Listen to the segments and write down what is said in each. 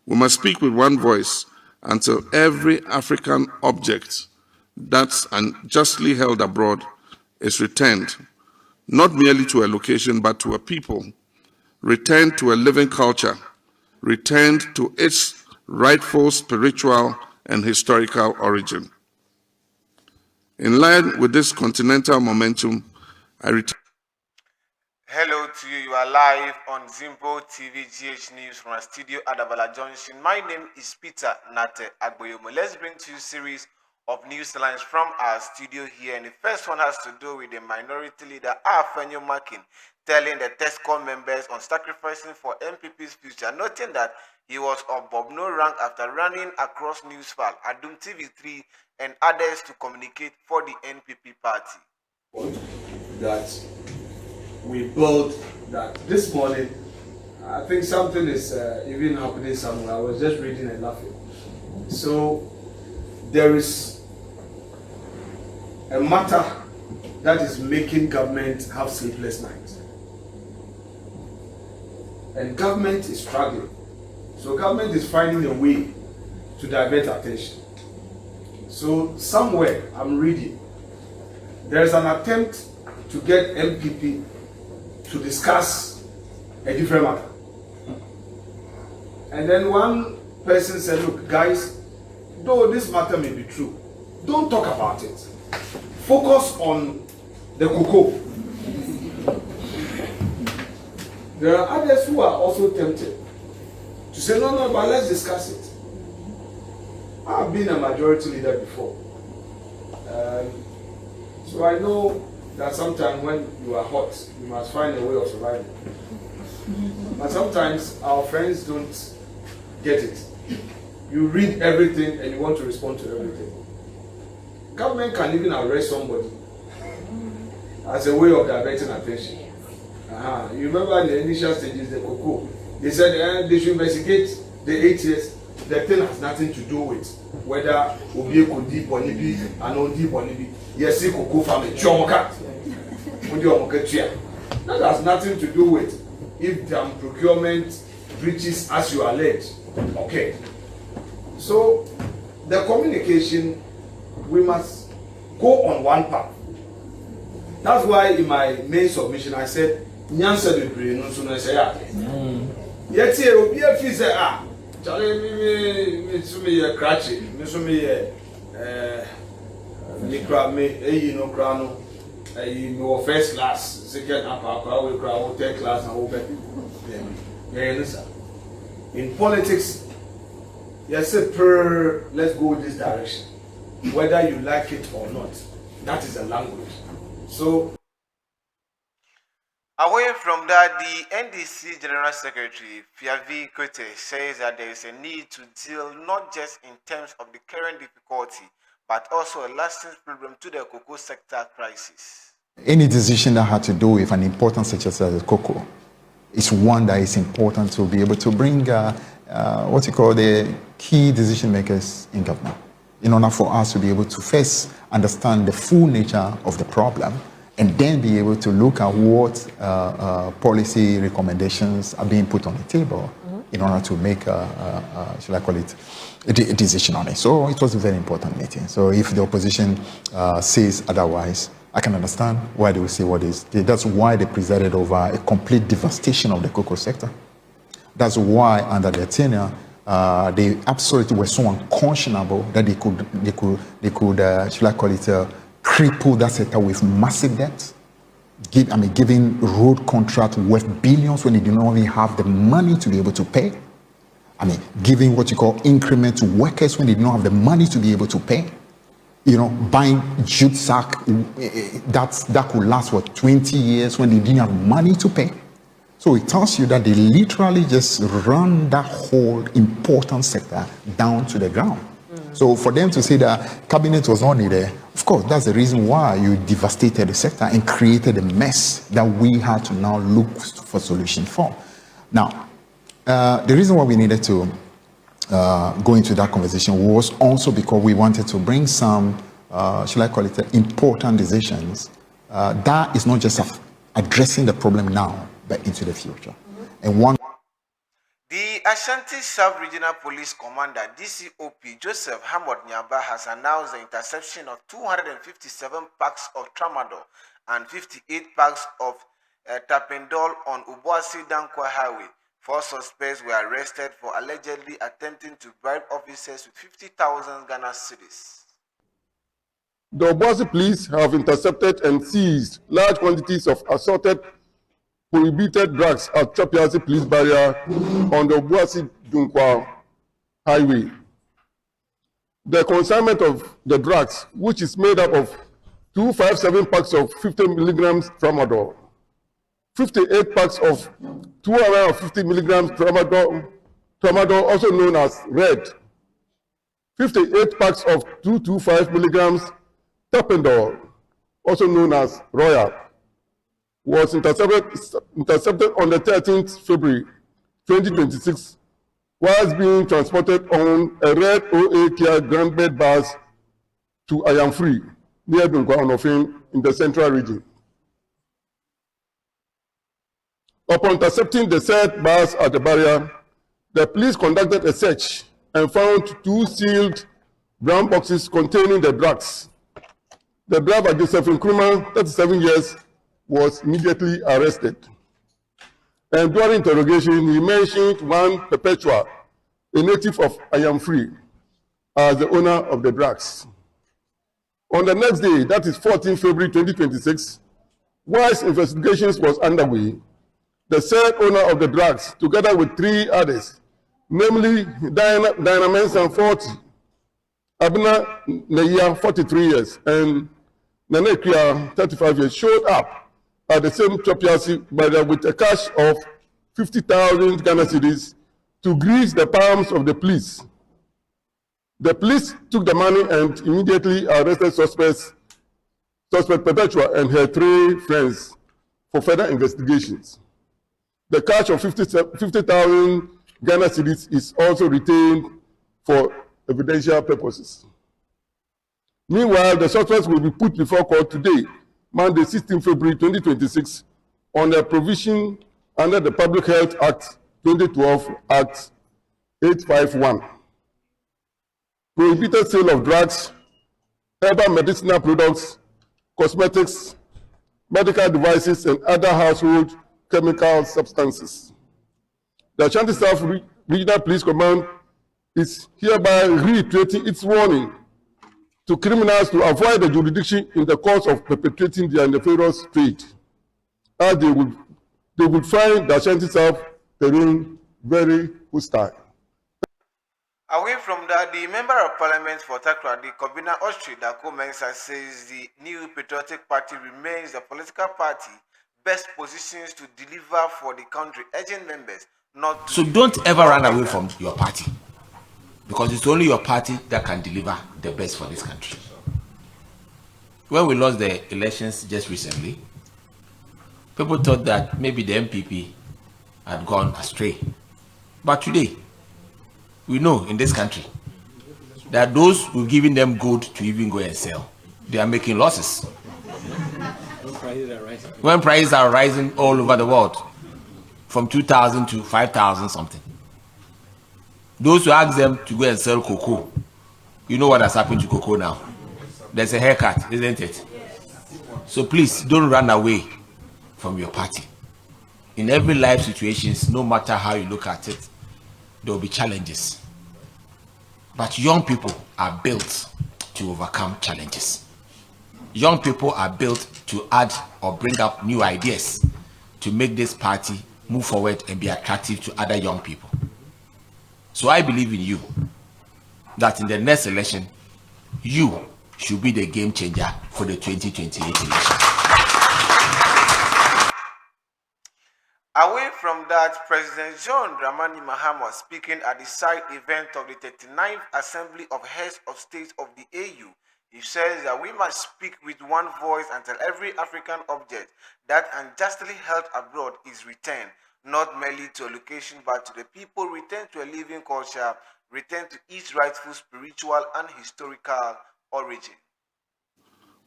We must speak with one voice until every African object that's unjustly held abroad is returned, not merely to a location, but to a people, returned to a living culture, returned to its rightful spiritual and historical origin. In line with this continental momentum, I return. Hello to you. You are live on Zimbo TV GH News from our studio at Avala Junction. My name is Peter Nate Agboyomo. Let's bring to you a series of news lines from our studio here. And the first one has to do with the minority leader Afenyo-Markin telling the TESCOM members on sacrificing for MPP's future, noting that he was of Bob No rank after running across Newsfile, Adum TV3, and others to communicate for the NPP party. That we built that this morning. I think something is even happening somewhere. I was just reading and laughing. So there is a matter that is making government have sleepless nights, and government is struggling. So government is finding a way to divert attention. So somewhere I'm reading, there's an attempt to get MPP to discuss a different matter. And then one person said, look guys, though this matter may be true, don't talk about it. Focus on the cocoa. There are others who are also tempted to say, no, but let's discuss it. I've been a majority leader before. So I know that sometimes when you are hot, you must find a way of surviving. But sometimes our friends don't get it. You read everything and you want to respond to everything. Government can even arrest somebody as a way of diverting attention. You remember in the initial stages, the cocoa, they said they should investigate the 8 years. The thing has nothing to do with whether Obi could deep or Nibi and on deep or Nibi. Yes, cocoa farm that has nothing to do with if the procurement breaches as you allege. Okay. So the communication, we must go on one path. That's why in my main submission I said, Nyansa de Bree no so no say yet here Obi afi say Charlie me so me cratchy, me so me me no kra no you first class, second upper, we crowd, third class, and open. In politics, yes, sir, let's go this direction. Whether you like it or not, that is the language. So, away from that, the NDC General Secretary, Fifi Kwetey, says that there is a need to deal not just in terms of the current difficulty, but also a lasting problem to the cocoa sector crisis. Any decision that had to do with an important sector such as cocoa is one that is important to be able to bring what you call the key decision makers in government, in order for us to be able to first understand the full nature of the problem and then be able to look at what policy recommendations are being put on the table in order to make, should I call it, a decision on it. So it was a very important meeting. So if the opposition says otherwise, I can understand why they will say what is. That's why they presided over a complete devastation of the cocoa sector. That's why under their tenure, they absolutely were so unconscionable that they could, should I call it, cripple that sector with massive debt. Giving road contract worth billions when they do not even have the money to be able to pay. Giving what you call increment to workers when they do not have the money to be able to pay. Buying jute sack that could last for 20 years when they didn't have money to pay. So it tells you that they literally just run that whole important sector down to the ground. So for them to say that cabinet was not needed, of course, that's the reason why you devastated the sector and created a mess that we had to now look for solution for. Now, the reason why we needed to go into that conversation was also because we wanted to bring some, should I call it, important decisions that is not just addressing the problem now, but into the future. And one. The Ashanti Sub-Regional Police Commander DCOP Joseph Hamod Nyaba has announced the interception of 257 packs of tramadol and 58 packs of tapendol on Obuasi-Dankwa Highway. 4 suspects were arrested for allegedly attempting to bribe officers with 50,000 Ghana cedis. The Obuasi police have intercepted and seized large quantities of assorted prohibited drugs at Chapiasi police barrier on the Obuasi-Dankwa Highway. The consignment of the drugs, which is made up of 257 packs of 50 milligrams tramadol, 58 packs of 250 milligrams tramadol, also known as red, 58 packs of 225 milligrams tapendol, also known as royal, was intercepted on the 13th February 2026 whilst being transported on a red OA Kia Grand Bed bus to I Am Free near Dunkwa in the central region. Upon intercepting the said bus at the barrier, the police conducted a search and found 2 sealed brown boxes containing the drugs. The driver, Joseph Nkrumah, 37 years, was immediately arrested. And during interrogation, he mentioned one Perpetua, a native of I Am Free, as the owner of the drugs. On the next day, that is 14 February 2026, whilst investigations was underway, the said owner of the drugs, together with 3 others, namely Diana Mensah, 40, Abna Neya, 43 years, and Nene Kia, 35 years, showed up at the same Chapiasi barrier with a cash of 50,000 Ghana cedis to grease the palms of the police. The police took the money and immediately arrested suspect Perpetua and her 3 friends for further investigations. The cash of 50,000 Ghana cedis is also retained for evidential purposes. Meanwhile, the suspects will be put before court today, Monday, 16 February 2026, on a provision under the Public Health Act 2012, Act 851. Prohibited sale of drugs, herbal medicinal products, cosmetics, medical devices, and other household chemical substances. The Ashanti South Regional Police Command is hereby reiterating its warning to criminals to avoid the jurisdiction in the course of perpetrating their nefarious trade, as they would find the Ashanti South terrain very hostile. Away from that, the Member of Parliament for Takrady, Kobina Ostri Dako Mensah, says the New Patriotic Party remains the political party best positions to deliver for the country, urging members not to... So don't ever run away from your party, because it's only your party that can deliver the best for this country. When we lost the elections just recently, people thought that maybe the MPP had gone astray. But today, we know in this country that those who are giving them gold to even go and sell, they are making losses. When prices are rising all over the world, from 2,000 to 5,000 something. Those who ask them to go and sell cocoa, you know what has happened to cocoa now. There's a haircut, isn't it? So please don't run away from your party. In every life situations, no matter how you look at it, there will be challenges. But young people are built to overcome challenges. Young people are built to add or bring up new ideas to make this party move forward and be attractive to other young people. So I believe in you, that in the next election, you should be the game changer for the 2028 election. Away from that, President John Dramani Mahama, speaking at the side event of the 39th Assembly of Heads of States of the AU, he says that we must speak with one voice until every African object that unjustly held abroad is returned, not merely to a location but to the people, returned to a living culture, returned to its rightful spiritual and historical origin.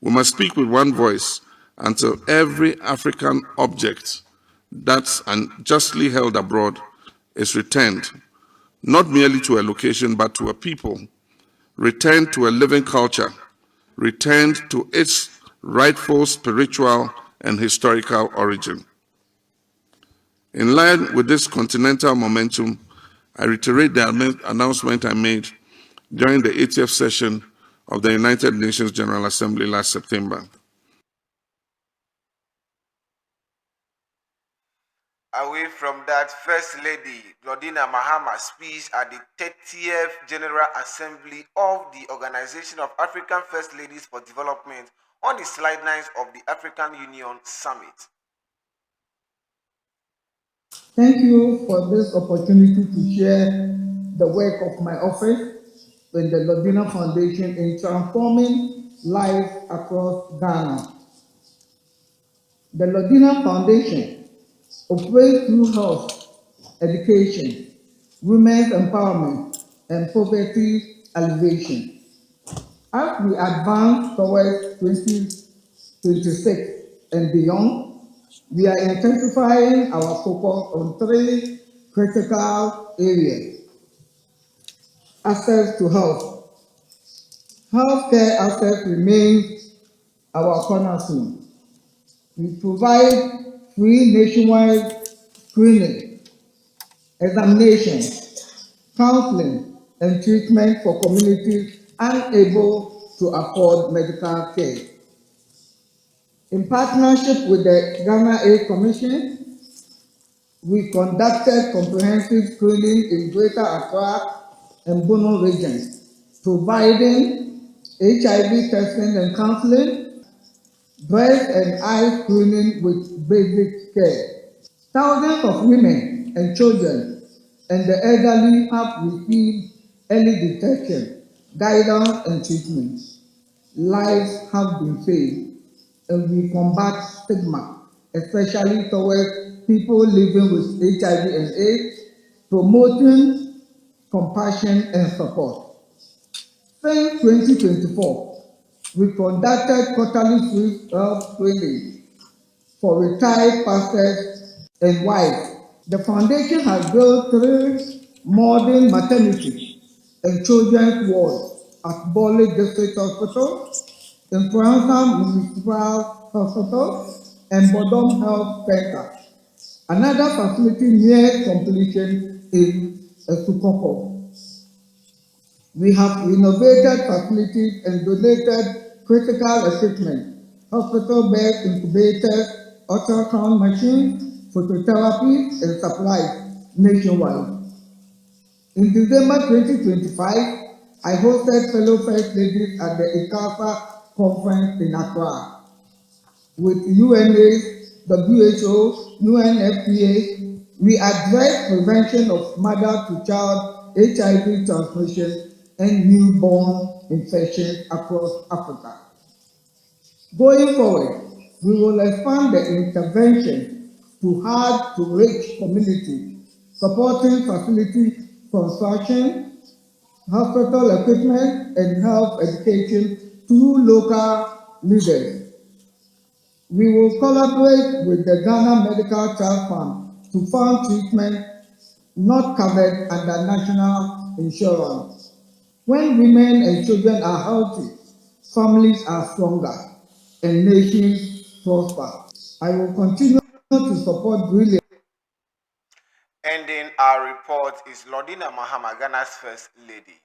We must speak with one voice until every African object that's unjustly held abroad is returned, not merely to a location, but to a people, returned to a living culture, returned to its rightful spiritual and historical origin. In line with this continental momentum, I reiterate the announcement I made during the 80th session of the United Nations General Assembly last September. Away from that, First Lady Lordina Mahama speech at the 30th General Assembly of the Organization of African First Ladies for Development on the sidelines of the African Union Summit. Thank you for this opportunity to share the work of my office with the Lordina Foundation in transforming lives across Ghana. The Lordina Foundation operates through health, education, women's empowerment, and poverty alleviation. As we advance towards 2026 and beyond, we are intensifying our focus on three critical areas. Access to health. Healthcare access remains our cornerstone. We provide free nationwide screening, examinations, counseling, and treatment for communities unable to afford medical care. In partnership with the Ghana Aid Commission, we conducted comprehensive screening in Greater Accra and Bono regions, providing HIV testing and counseling, breast and eye screening with basic care. Thousands of women and children and the elderly have received early detection, guidance, and treatment. Lives have been saved, and we combat stigma, especially towards people living with HIV and AIDS, promoting compassion and support. Since 2024, we conducted quarterly free health screening for retired pastors and wives. The foundation has built 3 modern maternity and children's wards at Bole District Hospital, Influenza Municipal Hospital, and Bodom Health Center. Another facility near completion is Sukoko. We have renovated facilities and donated critical equipment, hospital beds, incubators, ultrasound machines, phototherapy, and supplies nationwide. In December 2025, I hosted fellow First Ladies at the ICASA conference in Accra. With UNAIDS, WHO, UNFPA, we addressed prevention of mother-to-child HIV transmission and newborn infections across Africa. Going forward, we will expand the intervention to hard-to-reach communities, supporting facility construction, hospital equipment, and health education through local leaders. We will collaborate with the Ghana Medical Trust Fund to fund treatment not covered under national insurance. When women and children are healthy, families are stronger and nations prosper. I will continue to support brilliant. Ending our report is Lordina Mahama, Ghana's First Lady.